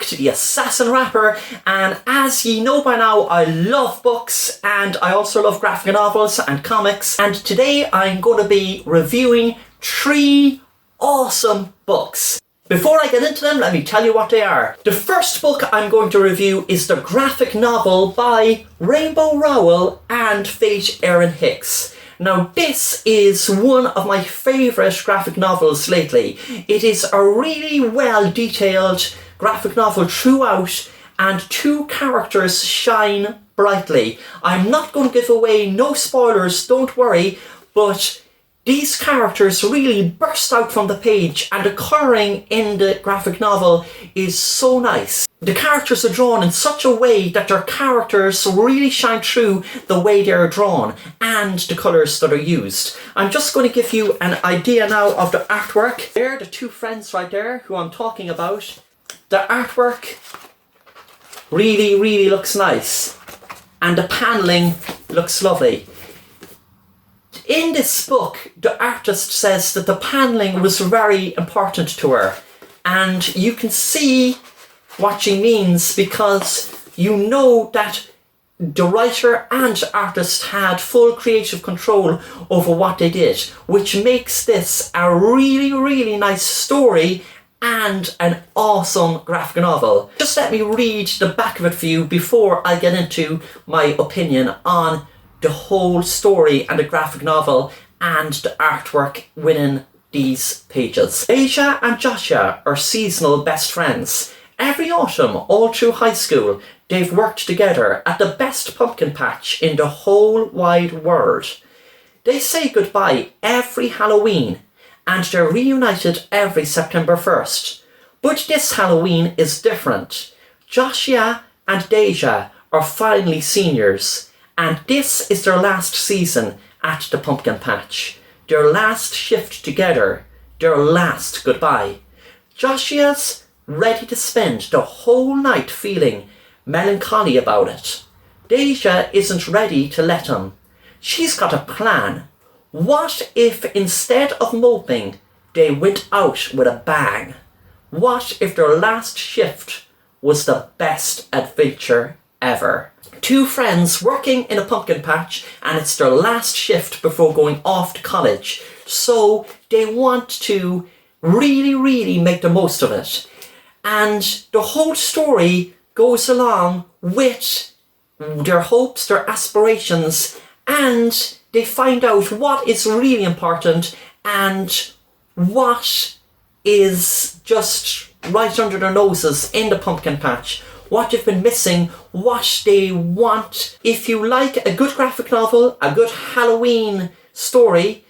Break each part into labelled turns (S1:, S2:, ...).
S1: to the Assassin Rapper, and as ye know by now, I love books and I also love graphic novels and comics, and today I'm going to be reviewing 3 awesome books. Before I get into them, let me tell you what they are. The first book I'm going to review is the graphic novel by Rowell and Erin Hicks. Now, this is one of my favourite graphic novels lately. It is a really well detailed graphic novel throughout, and 2 characters shine brightly. I'm not going to give away no spoilers, don't worry, but these characters really burst out from the page, and the colouring in the graphic novel is so nice. The characters are drawn in such a way that their characters really shine through the way they're drawn and the colours that are used. I'm just going to give you an idea now of the artwork. There, the 2 friends right there who I'm talking about. The artwork really looks nice, and the panelling looks lovely. In this book, the artist says that the panelling was very important to her, and you can see what she means because you know that the writer and the artist had full creative control over what they did, which makes this a really nice story and an awesome graphic novel. Just let me read the back of it for you before I get into my opinion on the whole story and the graphic novel and the artwork within these pages. Deja and Joshua are seasonal best friends. Every autumn, all through high school, they've worked together at the best pumpkin patch in the whole wide world. They say goodbye every Halloween, and they're reunited every September 1st. But this Halloween is different. Joshua and Deja are finally seniors, and this is their last season at the pumpkin patch. Their last shift together, their last goodbye. Joshua's ready to spend the whole night feeling melancholy about it. Deja isn't ready to let him. She's got a plan. What if instead of moping, they went out with a bang? What if their last shift was the best adventure ever? 2 friends working in a pumpkin patch, and it's their last shift before going off to college. So they want to really make the most of it. And the whole story goes along with their hopes, their aspirations, and they find out what is really important and what is just right under their noses in the pumpkin patch. What they've been missing, what they want. If you like a good graphic novel, a good Halloween story,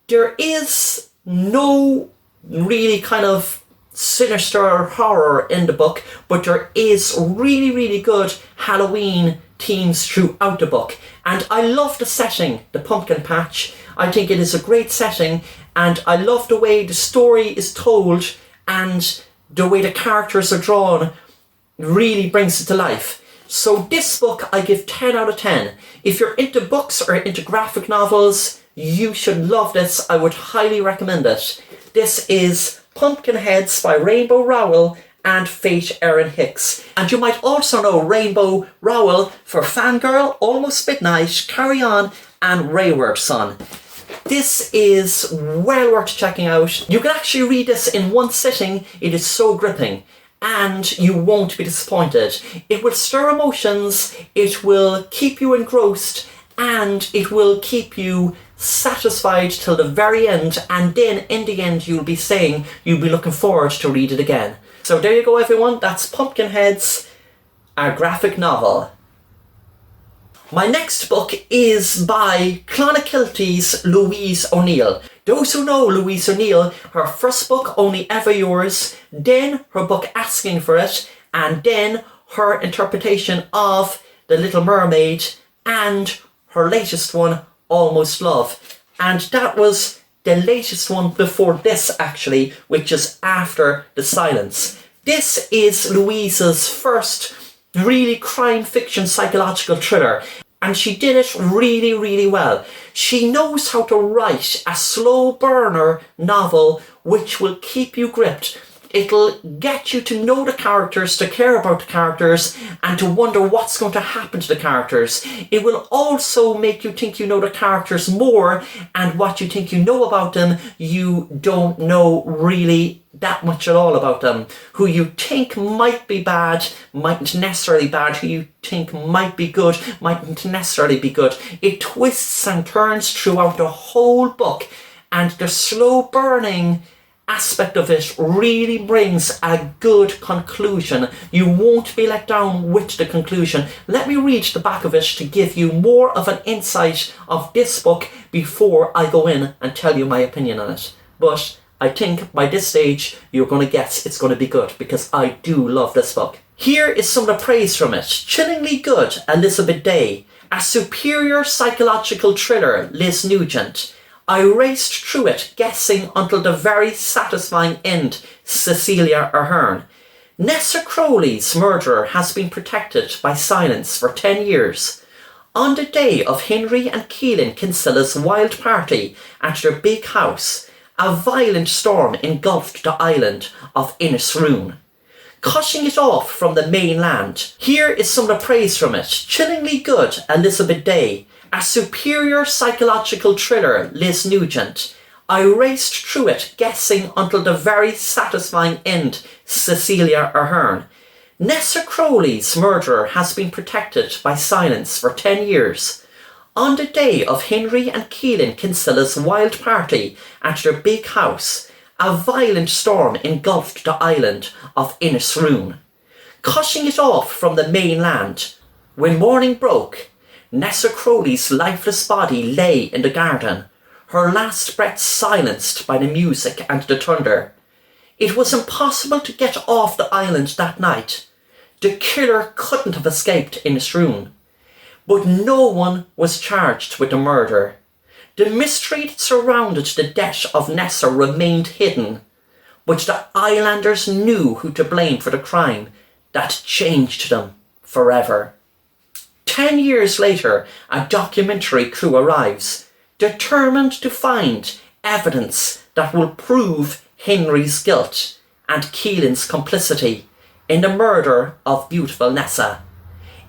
S1: there is no really kind of sinister horror in the book, but there is really good Halloween themes throughout the book. And I love the setting, the pumpkin patch. I think it is a great setting, and I love the way the story is told and the way the characters are drawn really brings it to life. So this book I give 10 out of 10. If you're into books or into graphic novels, you should love this. I would highly recommend it. This is Pumpkinheads by Rowell and Erin Hicks. And you might also know Rowell for Fangirl, Almost Midnight, Carry On and Wayward Son. This is well worth checking out. You can actually read this in one sitting. It is so gripping, and you won't be disappointed. It will stir emotions, it will keep you engrossed, and it will keep you satisfied till the very end, and then in the end you'll be saying you'll be looking forward to read it again. So there you go everyone, that's Pumpkinheads, a graphic novel. My next book is by Clonakilty's Louise O'Neill. Those who know Louise O'Neill, her first book, Only Ever Yours, then her book Asking for It, and then her interpretation of The Little Mermaid, and her latest one, Almost Love. And that was the latest one before this actually, which is After the Silence. This is Louise's first really crime fiction psychological thriller, and she did it really well. She knows how to write a slow burner novel which will keep you gripped It'll get you to know the characters, to care about the characters, and to wonder what's going to happen to the characters. It will also make you think you know the characters more, and what you think you know about them, you don't know really that much at all about them. Who you think might be bad, mightn't necessarily bad. Who you think might be good, mightn't necessarily be good. It twists and turns throughout the whole book, and the slow burning aspect of it really brings a good conclusion. You won't be let down with the conclusion. Let me read the back of it to give you more of an insight of this book before I go in and tell you my opinion on it. But I think by this stage you're going to guess it's going to be good, because I do love this book. Here is some of the praise from it. Chillingly good, Elizabeth Day. A superior psychological thriller, Liz Nugent. I raced through it, guessing until the very satisfying end, Cecilia Ahern. Nessa Crowley's murderer has been protected by silence for 10 years. On the day of Henry and Keelan Kinsella's wild party at their big house, a violent storm engulfed the island of Innisroon, cutting it off from the mainland. Here is some of the praise from it. Chillingly good, Elizabeth Day. A superior psychological thriller, Liz Nugent. I raced through it, guessing until the very satisfying end, Cecilia Ahern. Nessa Crowley's murderer has been protected by silence for 10 years. On the day of Henry and Keelan Kinsella's wild party at their big house, a violent storm engulfed the island of Innisroon, cutting it off from the mainland. When morning broke, Nessa Crowley's lifeless body lay in the garden, her last breath silenced by the music and the thunder. It was impossible to get off the island that night. The killer couldn't have escaped Innisroon. But no one was charged with the murder. The mystery that surrounded the death of Nessa remained hidden, but the islanders knew who to blame for the crime that changed them forever. 10 years later, a documentary crew arrives, determined to find evidence that will prove Henry's guilt and Keelan's complicity in the murder of beautiful Nessa.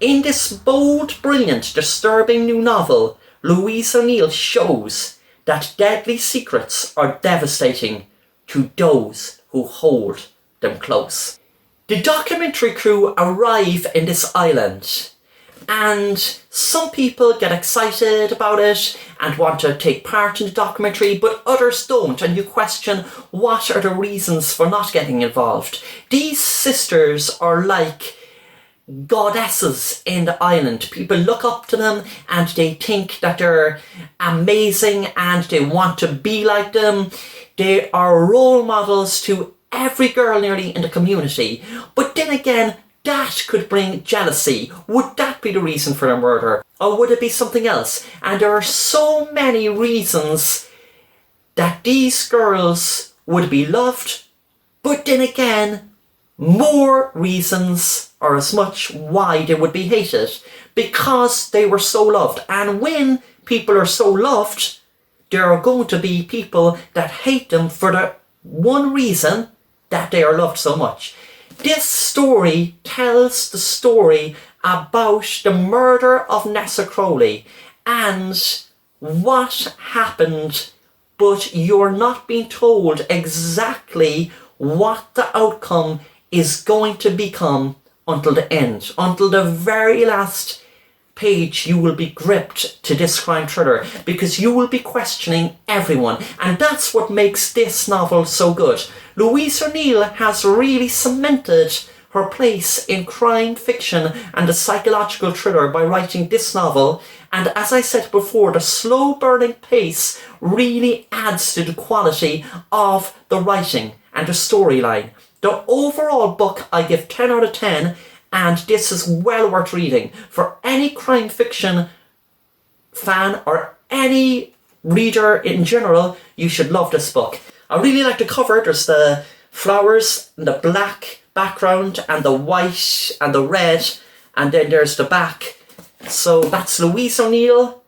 S1: In this bold, brilliant, disturbing new novel, Louise O'Neill shows that deadly secrets are devastating to those who hold them close. The documentary crew arrive in this island, and some people get excited about it and want to take part in the documentary, but others don't, and you question what are the reasons for not getting involved. These sisters are like goddesses in the island. People look up to them and they think that they're amazing and they want to be like them. They are role models to every girl nearly in the community. But then again, that could bring jealousy. Would that be the reason for the murder? Or would it be something else? And there are so many reasons that these girls would be loved, but then again, more reasons or as much why they would be hated, because they were so loved. And when people are so loved, there are going to be people that hate them for the one reason that they are loved so much. This story tells the story about the murder of Nessa Crowley and what happened, but you're not being told exactly what the outcome is going to become until the end. Until the very last page, you will be gripped to this crime thriller because you will be questioning everyone, and that's what makes this novel so good. Louise O'Neill has really cemented her place in crime fiction and the psychological thriller by writing this novel, and as I said before, the slow burning pace really adds to the quality of the writing and the storyline. The overall book I give 10 out of 10, and this is well worth reading. For any crime fiction fan or any reader in general, you should love this book. I really like the cover. There's the flowers and the black background and the white and the red, and then there's the back. So that's Louise O'Neill,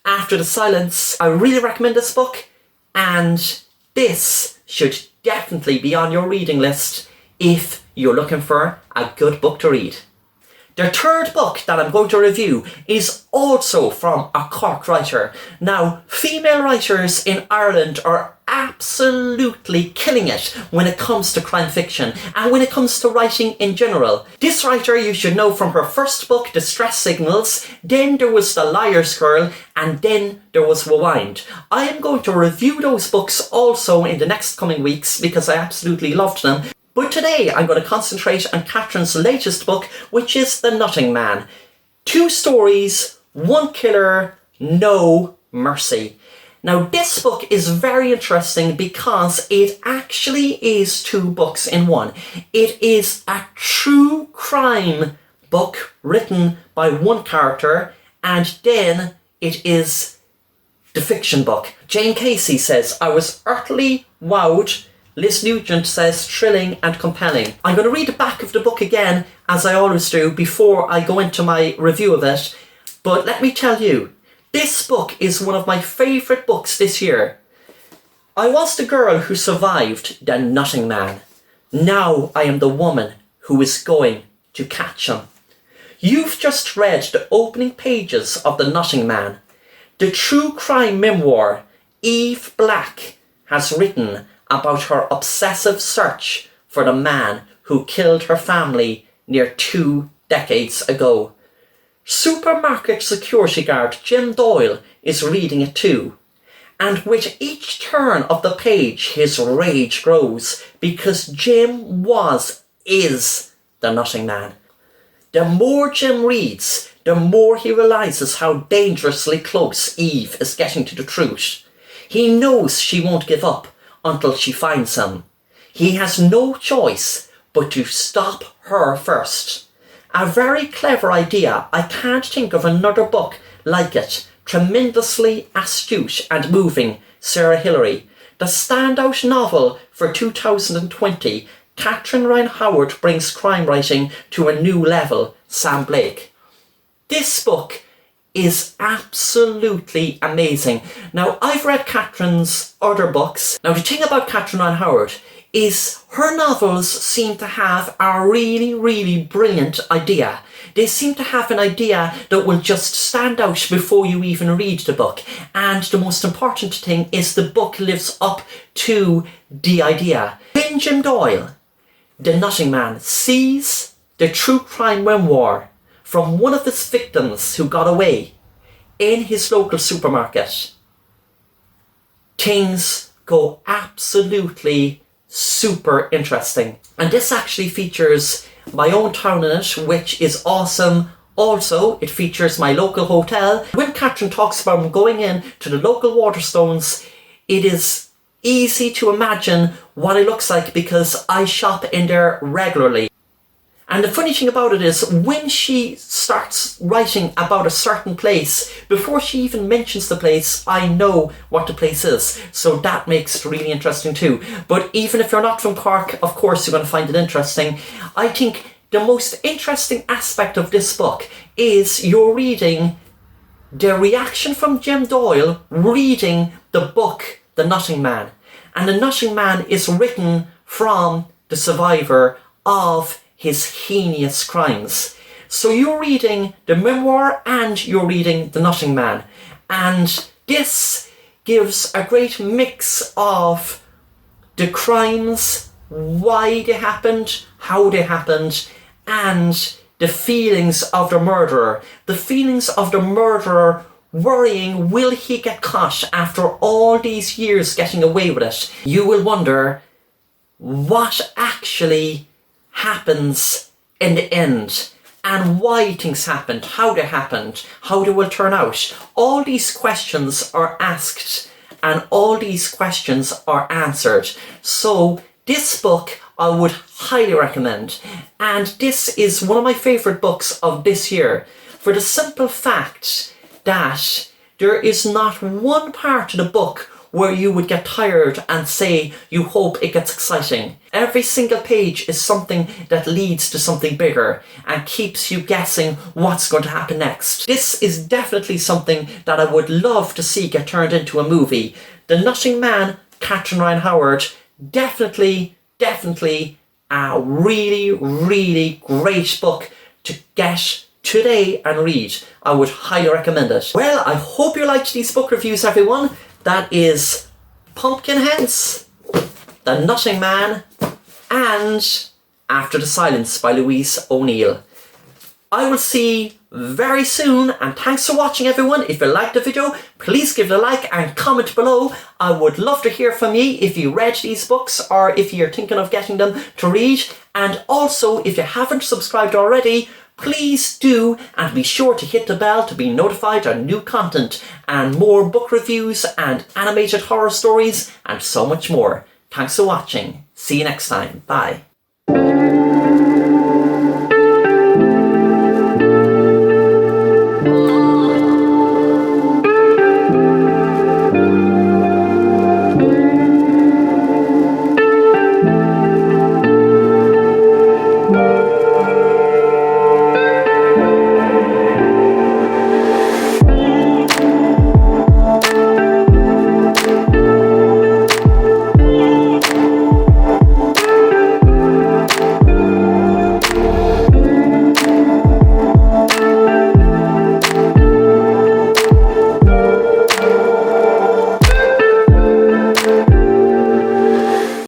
S1: After the Silence. I really recommend this book, and this should definitely be on your reading list if you're looking for a good book to read. The third book that I'm going to review is also from a Cork writer. Now, female writers in Ireland are absolutely killing it when it comes to crime fiction and when it comes to writing in general. This writer you should know from her first book, Distress Signals, then there was The Liar's Girl, and then there was Rewind. I am going to review those books also in the next coming weeks because I absolutely loved them. But today I'm going to concentrate on Catherine's latest book, which is The Nutting Man. 2 stories, 1 killer, no mercy. Now this book is very interesting because it actually is 2 books in one. It is a true crime book written by one character, and then it is the fiction book. Jane Casey says, "I was utterly wowed." Liz Nugent says, "thrilling and compelling." I'm going to read the back of the book again, as I always do, before I go into my review of it. But let me tell you, this book is one of my favourite books this year. I was the girl who survived the Nutting Man. Now I am the woman who is going to catch him. You've just read the opening pages of The Nutting Man, the true crime memoir Eve Black has written about her obsessive search for the man who killed her family near 2 decades ago. Supermarket security guard Jim Doyle is reading it too. And with each turn of the page, his rage grows because Jim is the Nutting Man. The more Jim reads, the more he realises how dangerously close Eve is getting to the truth. He knows she won't give up until she finds him. He has no choice but to stop her first. A very clever idea. I can't think of another book like it. Tremendously astute and moving, Sarah Hilary. The standout novel for 2020, Catherine Ryan Howard brings crime writing to a new level, Sam Blake. This book is absolutely amazing. Now, I've read Catherine's other books. Now, the thing about Catherine Ryan Howard is her novels seem to have a really, really brilliant idea. They seem to have an idea that will just stand out before you even read the book. And the most important thing is the book lives up to the idea. When Jim Doyle, the Nutting Man, sees the true crime memoir from one of his victims who got away in his local supermarket, things go absolutely super interesting. And this actually features my own town in it, which is awesome. Also, it features my local hotel. When Catherine talks about going in to the local Waterstones, it is easy to imagine what it looks like because I shop in there regularly. And the funny thing about it is, when she starts writing about a certain place, before she even mentions the place, I know what the place is. So that makes it really interesting too. But even if you're not from Cork, of course you're going to find it interesting. I think the most interesting aspect of this book is you're reading the reaction from Jim Doyle reading the book, The Nutting Man. And The Nutting Man is written from the survivor of his heinous crimes. So you're reading the memoir and you're reading The Nutting Man. And this gives a great mix of the crimes, why they happened, how they happened, and the feelings of the murderer. The feelings of the murderer worrying, will he get caught after all these years getting away with it? You will wonder what actually happens in the end and why things happened, how they happened, how they will turn out. All these questions are asked and all these questions are answered. So this book I would highly recommend, and this is one of my favourite books of this year for the simple fact that there is not one part of the book where you would get tired and say you hope it gets exciting. Every single page is something that leads to something bigger and keeps you guessing what's going to happen next. This is definitely something that I would love to see get turned into a movie. The Nutting Man, Catherine Ryan Howard, definitely a really, really great book to get today and read. I would highly recommend it. Well, I hope you liked these book reviews, everyone. That is Pumpkinheads, The Nutting Man, and After the Silence by Louise O'Neill. I will see you very soon, and thanks for watching, everyone. If you liked the video, please give it a like and comment below. I would love to hear from you if you read these books or if you're thinking of getting them to read. And also, if you haven't subscribed already, please do, and be sure to hit the bell to be notified of new content and more book reviews and animated horror stories and so much more. Thanks for watching. See you next time. Bye.